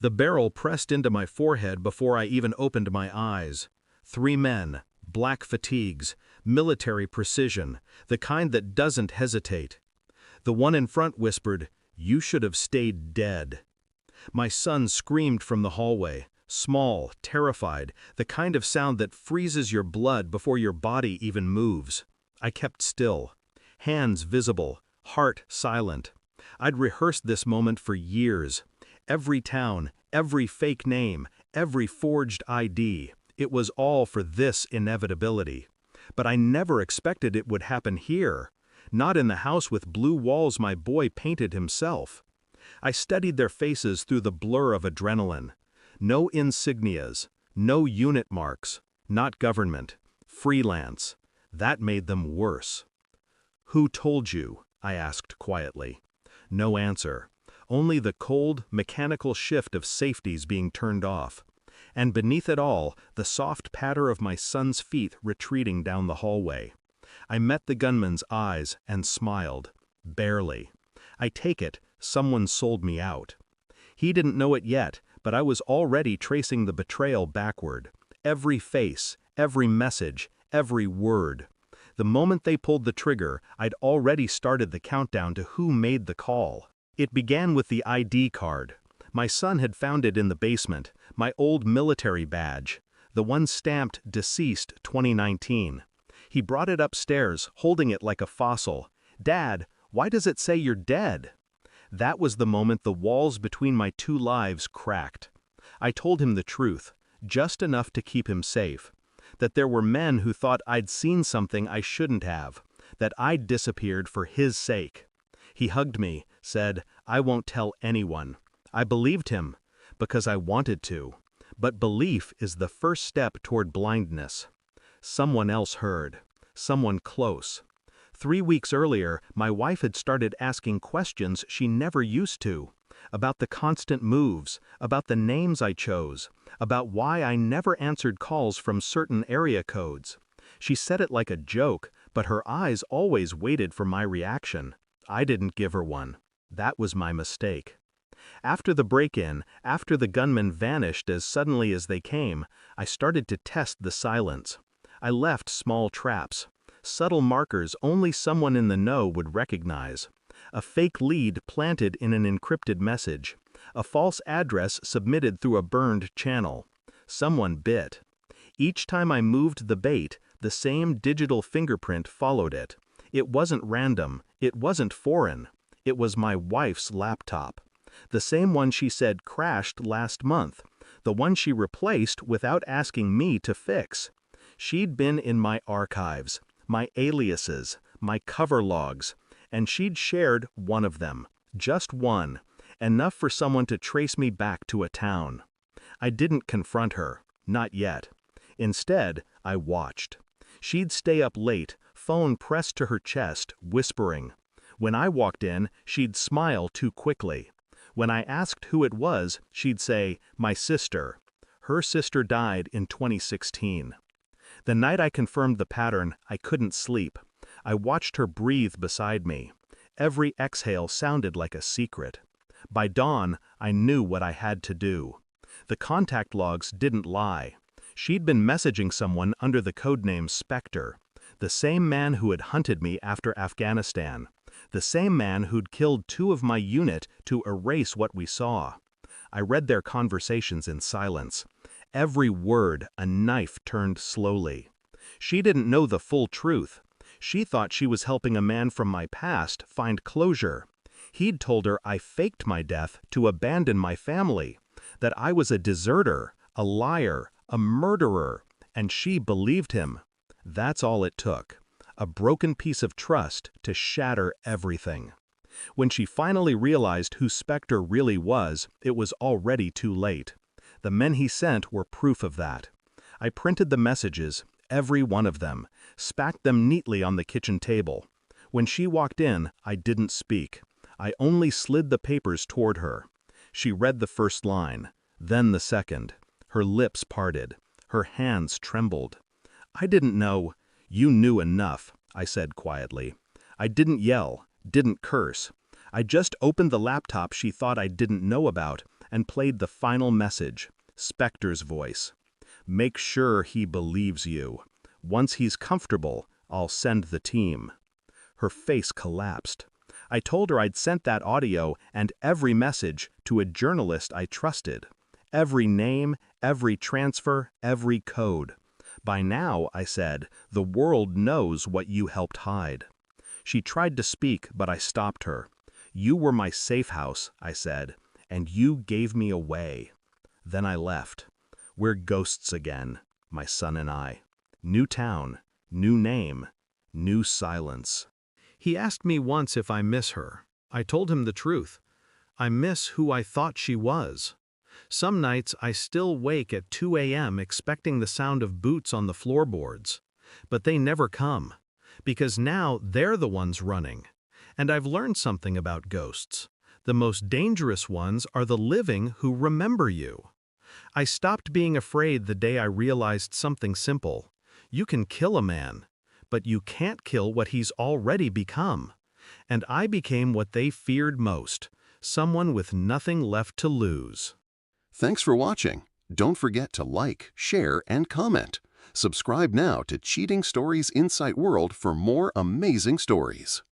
The barrel pressed into my forehead before I even opened my eyes. 3 men, black fatigues, military precision, the kind that doesn't hesitate. The one in front whispered, "You should have stayed dead." My son screamed from the hallway, small, terrified, the kind of sound that freezes your blood before your body even moves. I kept still, hands visible, heart silent. I'd rehearsed this moment for years. Every town, every fake name, every forged ID, it was all for this inevitability. But I never expected it would happen here. Not in the house with blue walls my boy painted himself. I studied their faces through the blur of adrenaline. No insignias, no unit marks, not government, freelance. That made them worse. "Who told you?" I asked quietly. No answer. Only the cold, mechanical shift of safeties being turned off. And beneath it all, the soft patter of my son's feet retreating down the hallway. I met the gunman's eyes and smiled. Barely. I take it, someone sold me out. He didn't know it yet, but I was already tracing the betrayal backward. Every face, every message, every word. The moment they pulled the trigger, I'd already started the countdown to who made the call. It began with the ID card. My son had found it in the basement, my old military badge, the one stamped deceased 2019. He brought it upstairs, holding it like a fossil. "Dad, why does it say you're dead?" That was the moment the walls between my 2 lives cracked. I told him the truth, just enough to keep him safe. That there were men who thought I'd seen something I shouldn't have, that I'd disappeared for his sake. He hugged me, said, "I won't tell anyone." I believed him, because I wanted to. But belief is the first step toward blindness. Someone else heard. Someone close. 3 weeks earlier, my wife had started asking questions she never used to. About the constant moves, about the names I chose, about why I never answered calls from certain area codes. She said it like a joke, but her eyes always waited for my reaction. I didn't give her one. That was my mistake. After the break-in, after the gunmen vanished as suddenly as they came, I started to test the silence. I left small traps. Subtle markers only someone in the know would recognize. A fake lead planted in an encrypted message. A false address submitted through a burned channel. Someone bit. Each time I moved the bait, the same digital fingerprint followed it. It wasn't random. It wasn't foreign. It was my wife's laptop. The same one she said crashed last month. The one she replaced without asking me to fix. She'd been in my archives, my aliases, my cover logs, and she'd shared one of them. Just one. Enough for someone to trace me back to a town. I didn't confront her. Not yet. Instead, I watched. She'd stay up late, phone pressed to her chest, whispering. When I walked in, she'd smile too quickly. When I asked who it was, she'd say, "My sister." Her sister died in 2016. The night I confirmed the pattern, I couldn't sleep. I watched her breathe beside me. Every exhale sounded like a secret. By dawn, I knew what I had to do. The contact logs didn't lie. She'd been messaging someone under the codename Spectre. The same man who had hunted me after Afghanistan. The same man who'd killed 2 of my unit to erase what we saw. I read their conversations in silence. Every word a knife turned slowly. She didn't know the full truth. She thought she was helping a man from my past find closure. He'd told her I faked my death to abandon my family, that I was a deserter, a liar, a murderer, and she believed him. That's all it took. A broken piece of trust to shatter everything. When she finally realized who Spectre really was, it was already too late. The men he sent were proof of that. I printed the messages, every one of them, stacked them neatly on the kitchen table. When she walked in, I didn't speak. I only slid the papers toward her. She read the first line, then the second. Her lips parted. Her hands trembled. I didn't know. You knew enough, I said quietly. I didn't yell, didn't curse. I just opened the laptop she thought I didn't know about, and played the final message, Spectre's voice. Make sure he believes you. Once he's comfortable, I'll send the team. Her face collapsed. I told her I'd sent that audio and every message to a journalist I trusted. Every name, every transfer, every code. By now, I said, the world knows what you helped hide. She tried to speak, but I stopped her. You were my safe house, I said, and you gave me away. Then I left. We're ghosts again, my son and I. New town, new name, new silence. He asked me once if I miss her. I told him the truth. I miss who I thought she was. Some nights I still wake at 2 a.m. expecting the sound of boots on the floorboards. But they never come, because now they're the ones running. And I've learned something about ghosts. The most dangerous ones are the living who remember you. I stopped being afraid the day I realized something simple. You can kill a man, but you can't kill what he's already become. And I became what they feared most, someone with nothing left to lose. Thanks for watching. Don't forget to like, share, and comment. Subscribe now to Cheating Stories Insight World for more amazing stories.